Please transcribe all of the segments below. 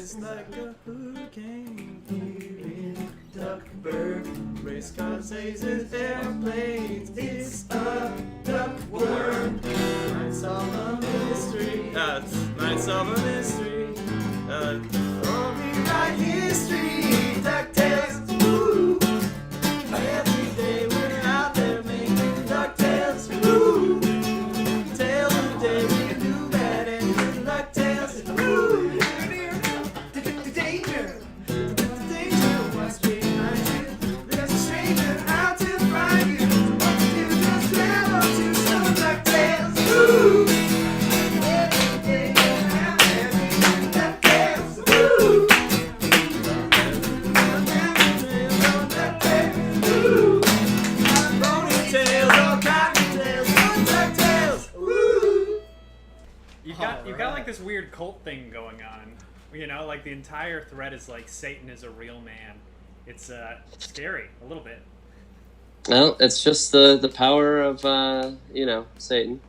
rise like a hurricane here in Duckburg. Race cars, lasers, airplanes. It's a duckworm. Might solve a mystery. Might solve a mystery. Or rewrite history. DuckTales. Woo! Every day we're out there making DuckTales. Woo! Tale of the day we can do bad and good DuckTales. Woo! Danger! Danger! What's behind you? There's a stranger out to find you. What you do, just grab onto some DuckTales. Woo! Every day we're out there making DuckTales. Woo! You've got like this weird cult thing going on. You know, like the entire thread is like Satan is a real man. It's scary a little bit. Well, it's just the power of Satan.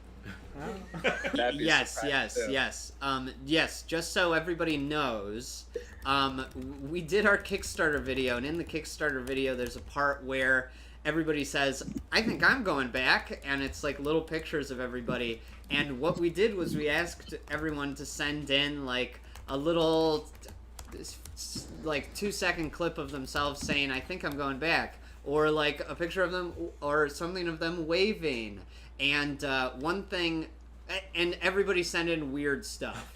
Yes. Yes. Just so everybody knows, we did our Kickstarter video, and in the Kickstarter video, there's a part where everybody says, "I think I'm going back," and it's like little pictures of everybody. And what we did was we asked everyone to send in like a little, like 2-second clip of themselves saying, "I think I'm going back," or like a picture of them or something of them waving. And one thing. And everybody sent in weird stuff.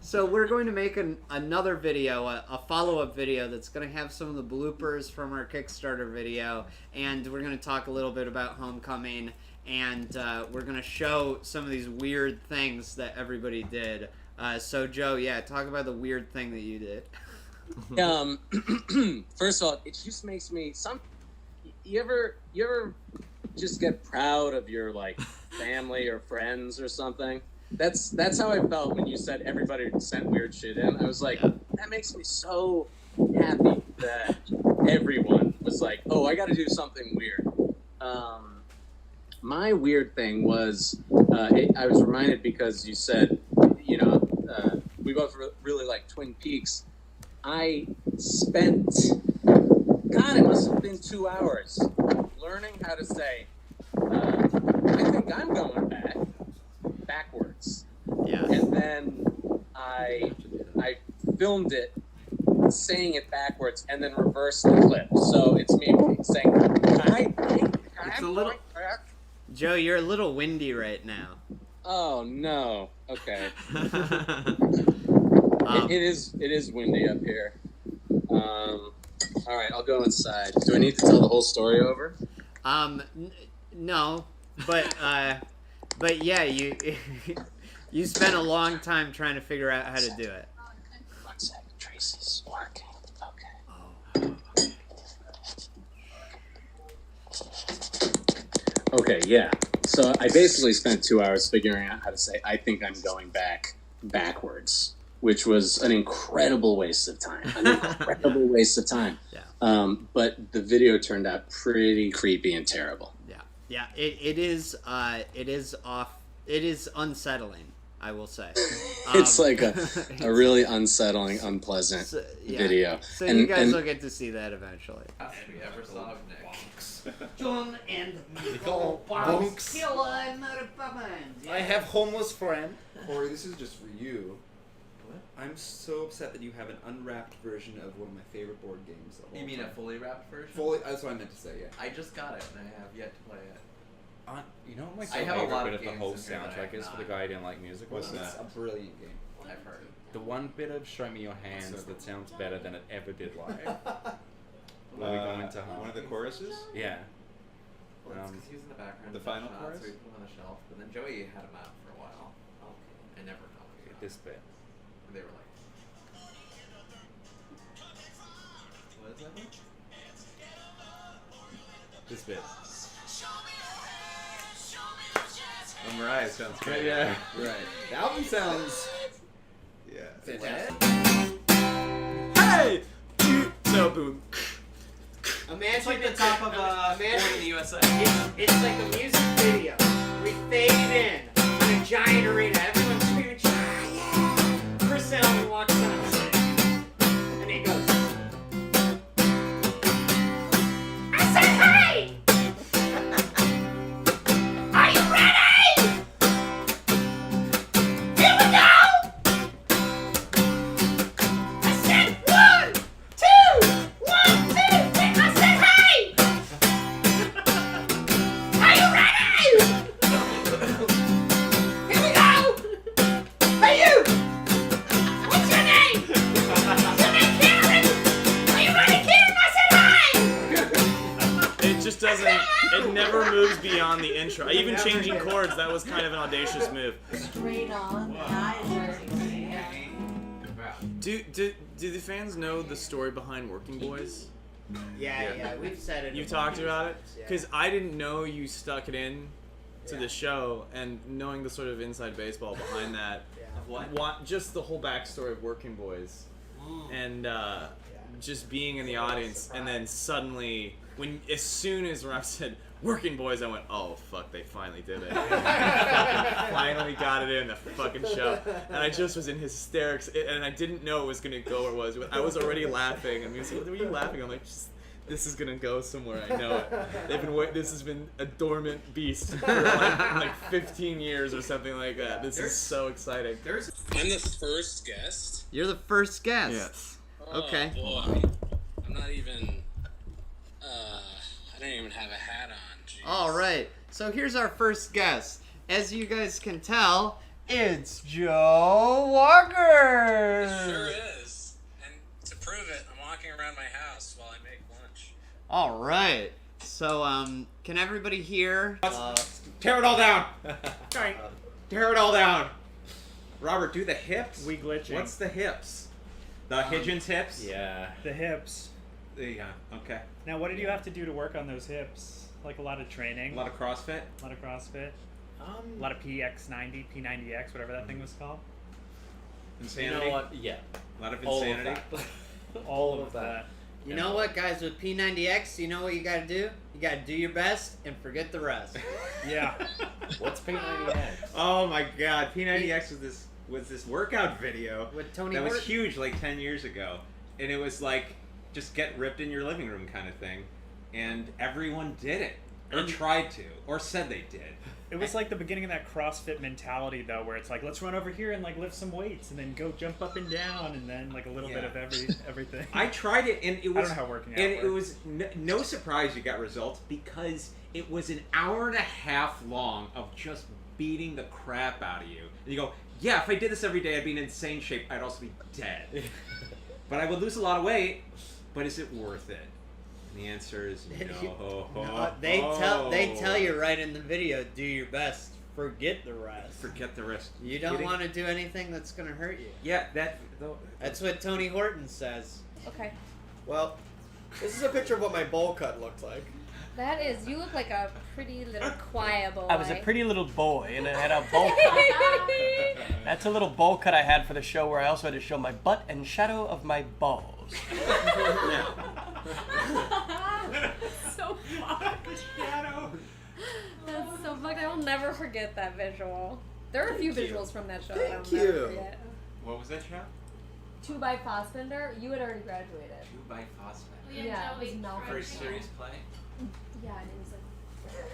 So we're going to make another video, a follow-up video that's going to have some of the bloopers from our Kickstarter video, and we're going to talk a little bit about Homecoming, and we're going to show some of these weird things that everybody did. So Joe, talk about the weird thing that you did. First of all, it just makes me you ever just get proud of your like family or friends or something? That's how I felt when you said everybody sent weird shit in. I was like, that makes me so happy that everyone was like, oh, I got to do something weird. My weird thing was, I was reminded because you said, we both really like Twin Peaks. I spent, God, it must have been 2 hours learning how to say, I think I'm going backwards. Yeah. And then I filmed it saying it backwards and then reversed the clip. So it's me saying, it's a little, Joe, you're a little windy right now. Oh no. Okay. It is windy up here. All right, I'll go inside. Do I need to tell the whole story over? No, but yeah, you spent a long time trying to figure out how to do it. 1 second, Tracy's working. Okay. Okay, yeah. So I basically spent 2 hours figuring out how to say, I think I'm going backwards, which was an incredible waste of time. Yeah. But the video turned out pretty creepy and terrible. Yeah, it is unsettling, I will say. It's like a really unsettling, unpleasant video. So you guys will get to see that eventually. We ever saw of Nick. John and Nicole Bonks. I have homeless friend. Corey, this is just for you. What? I'm so upset that you have an unwrapped version of one of my favorite board games of all You mean time. a fully wrapped version? Fully? That's what I meant to say, yeah. I just got it and I have yet to play it. You know what my I have a favorite lot bit of of the games whole in here that I soundtrack have is for the not. guy who didn't like music? What's It's that? a brilliant game. I've heard. The one bit of Show Me Your Hands that sounds better than it ever did live. Will we go into one of the choruses? Yeah. Well, it's 'cause he was in the background. The of final shot, chorus? So we put him on the shelf, but then Joey had him out for a while. Okay. And never commented. This bit. And they were like, what is that one? This bit. Oh, Mariah sounds great. Yeah. Right. The album sounds... Yeah. fantastic. Hey! No, boom. Imagine It's like the top of Born in the USA. It's like a music video. We fade in a giant arena. Everyone's screaming, yeah! Chris Allen on the intro. Even changing chords, that was kind of an audacious move. Straight on. Nice. Do the fans know the story behind Working Boys? Yeah, we've said it. You've talked about it? Because I didn't know you stuck it in to the show, and knowing the sort of inside baseball behind that. What? Just the whole backstory of Working Boys. And just being in the audience, and then suddenly, as soon as Rob said Working Boys, I went, oh fuck, they finally did it. Finally got it in the fucking show. And I just was in hysterics, and I didn't know it was gonna go where it was. I was already laughing, and he was like, what were you laughing? I'm like, this is gonna go somewhere, I know it. This has been a dormant beast for like 15 years or something like that. This is so exciting. I'm the first guest? You're the first guest. Yes. Okay. Oh boy. I'm not even, I don't even have a hat on. Jeez. All right. So here's our first guest. As you guys can tell, it's Joe Walker. It sure is. And to prove it, I'm walking around my house while I make lunch. All right. So, can everybody hear? Tear it all down. Sorry. Tear it all down. Robert, do the hips. We glitching. What's the hips? The Higgins hips? Yeah. The hips. Yeah, okay. Now, what did you have to do to work on those hips? Like a lot of training? A lot of CrossFit? A lot of CrossFit? A lot of PX90, P90X, whatever that thing was called? Insanity? You know what? Yeah. A lot of All insanity? of that. All of that. You know what, guys? With P90X, you know what you gotta do? You gotta do your best and forget the rest. Yeah. What's P90X? Oh my god, P90X was this workout video With Tony that was Horton. huge like 10 years ago. And it was like, just get ripped in your living room kind of thing. And everyone did it. Or tried to. Or said they did. It was like the beginning of that CrossFit mentality, though, where it's like, let's run over here and like lift some weights, and then go jump up and down, and then like a little bit of everything. I tried it, and it was. I don't know how working out and works. it was no surprise you got results, because it was an hour and a half long of just beating the crap out of you. And you go, yeah, if I did this every day, I'd be in insane shape. I'd also be dead. But I would lose a lot of weight. But is it worth it? And the answer is no. No, they tell you right in the video, do your best, forget the rest. Forget the rest. You don't want to do anything that's gonna hurt you. Yeah, That's what Tony Horton says. Okay. Well, this is a picture of what my bowl cut looked like. That is, you look like a pretty little quiet boy. I was a pretty little boy, and I had a bowl cut. That's a little bowl cut I had for the show, where I also had to show my butt and shadow of my balls. So fucked. That's so fucked. I will never forget that visual. There are a few visuals from that show that I'll never forget. What was that show? 2x Fassbender. You had already graduated. 2 by Fassbender. Yeah, it was Malcolm. First serious play. Yeah, and it was like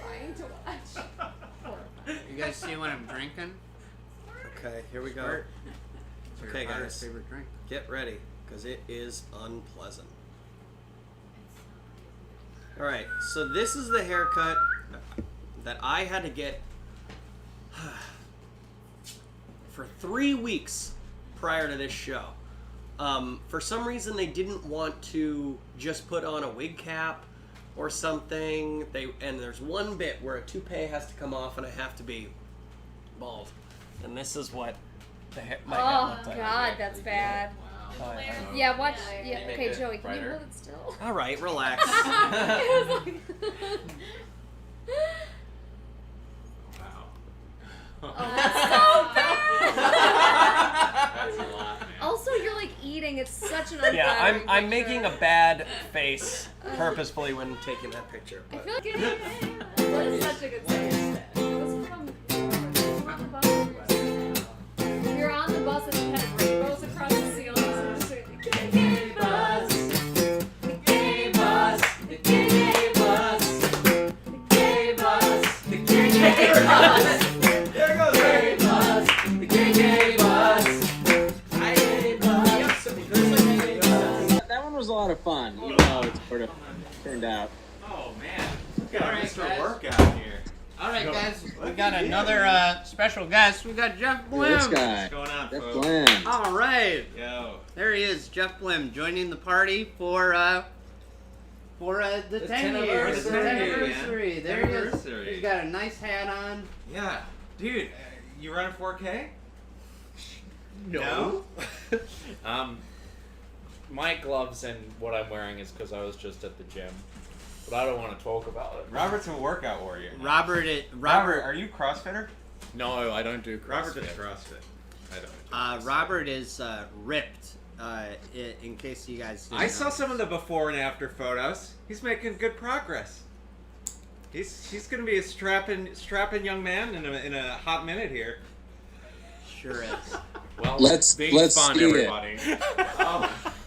terrifying to watch. Horrifying. You guys see what I'm drinking? Okay, here we go. Bert? Okay, Your guys, favorite drink. get ready, because it is unpleasant. Alright, so this is the haircut that I had to get for 3 weeks prior to this show. For some reason, they didn't want to just put on a wig cap or something. And there's one bit where a toupee has to come off and I have to be bald. And this is what my head Oh looked like. god, that's bad. Oh, yeah. Yeah, watch. Yeah, Make okay, it Joey, can you brighter. hold it still? All right, relax. It was like- Wow. Oh, that's so bad. That's a lot, man. Also, you're like eating. It's such an unflattering Yeah, I'm picture. making a bad face purposefully when Taking that picture. I But feel like that is such a good save. It was from on the bus. We were on the bus and it had rainbows across the ceiling. So we're just like, the gay bus, the gay bus, the gay bus, the gay bus, the gay bus. there goes Gay bus, the gay bus, gay bus. That one was a lot of fun, even though it sort of turned out. Oh man. We got All right, Mr. guys. Workout here. All right, guys, we got another special guest. We got Jeff Blim. This guy, What's going on, Jeff folks? Bland. All right, Yo. there he is, Jeff Blim, joining the party for for the 10 10th years. The 10th anniversary, anniversary. man. There he is. Anniversary. He's got a nice hat on. Yeah, dude, you run 4K? No. My gloves and what I'm wearing is because I was just at the gym, but I don't want to talk about it. Robert's a workout warrior. Robert, are you CrossFitter? No, I don't do CrossFit. Robert does CrossFit. I don't. Do CrossFit. Robert is ripped. In case you guys didn't I saw know. some of the before and after photos. He's making good progress. He's gonna be a strapping young man in a hot minute here. Sure is. Well, Let's be see fun, it. everybody.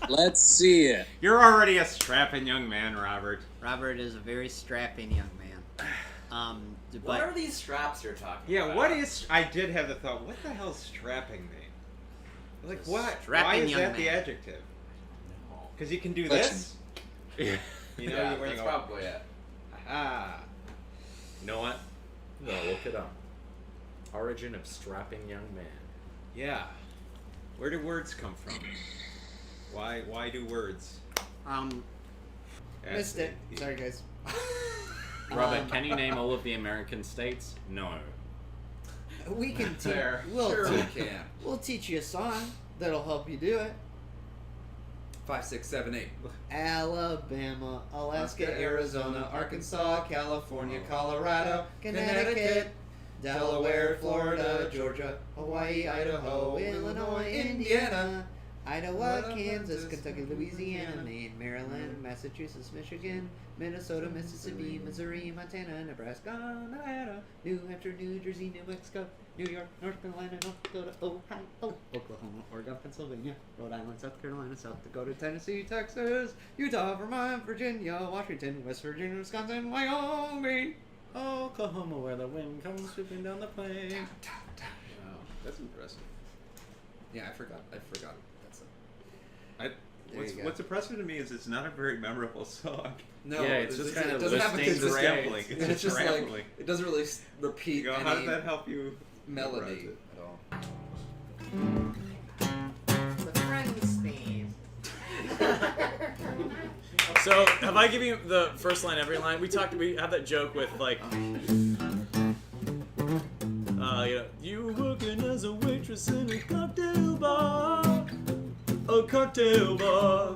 Let's see it. You're already a strapping young man, Robert. Robert is a very strapping young man. What But are these straps you're talking Yeah, about? what is? I did have the thought. What the hell's strapping mean? Like what? Strapping Why is young that the man. adjective? Because you can do Clutching. this. You know, Yeah, where you that's go, probably it. ah. You know what? No, look it up. Origin of strapping young man. Yeah. Where do words come from? Why do words? missed it. Sorry, guys. Robert, can you name all of the American states? No. We can teach. Fair. Sure we can. We'll teach you a song that'll help you do it. 5, 6, 7, 8. Alabama, Alaska, Arizona, Arkansas, California, Colorado, Connecticut, Delaware, Florida, Georgia, Hawaii, Idaho, Illinois, Indiana, Iowa, Kansas, Kentucky, Louisiana, Maine, Maryland, Massachusetts, Michigan, Minnesota, Mississippi, Missouri, Montana, Nebraska, Nevada, New Hampshire, New Jersey, New Mexico, New York, North Carolina, North Dakota, Ohio, Oklahoma, Oregon, Pennsylvania, Rhode Island, South Carolina, South Dakota, Tennessee, Texas, Utah, Vermont, Virginia, Washington, West Virginia, Wisconsin, Wyoming, Oklahoma, where the wind comes sweeping down the plain. Wow, that's impressive. Yeah, I forgot. That's it. There you go. What's impressive to me is it's not a very memorable song. No, Yeah, it's just kind it of doesn't have a listing consistent. rambling. It's It's just rambling. like it doesn't really repeat You go, any how did that help you melody memorize at all. The Friends theme. So, have I given you the first line, every line? We have that joke with, like, you were working as a waitress in a cocktail bar. A cocktail bar.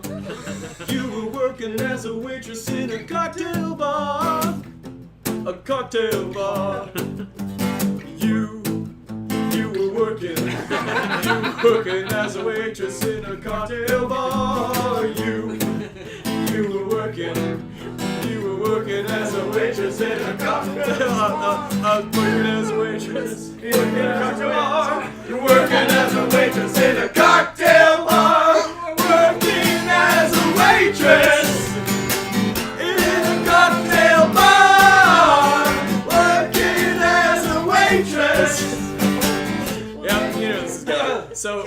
You were working as a waitress in a cocktail bar. A cocktail bar. You were working as a waitress in a cocktail bar. You were working as a waitress in a cocktail bar. I was working as a waitress in a cocktail bar. You're working as a waitress in a cocktail bar. Working as a waitress in a cocktail bar. Working as a waitress. Yeah, you know this is good. So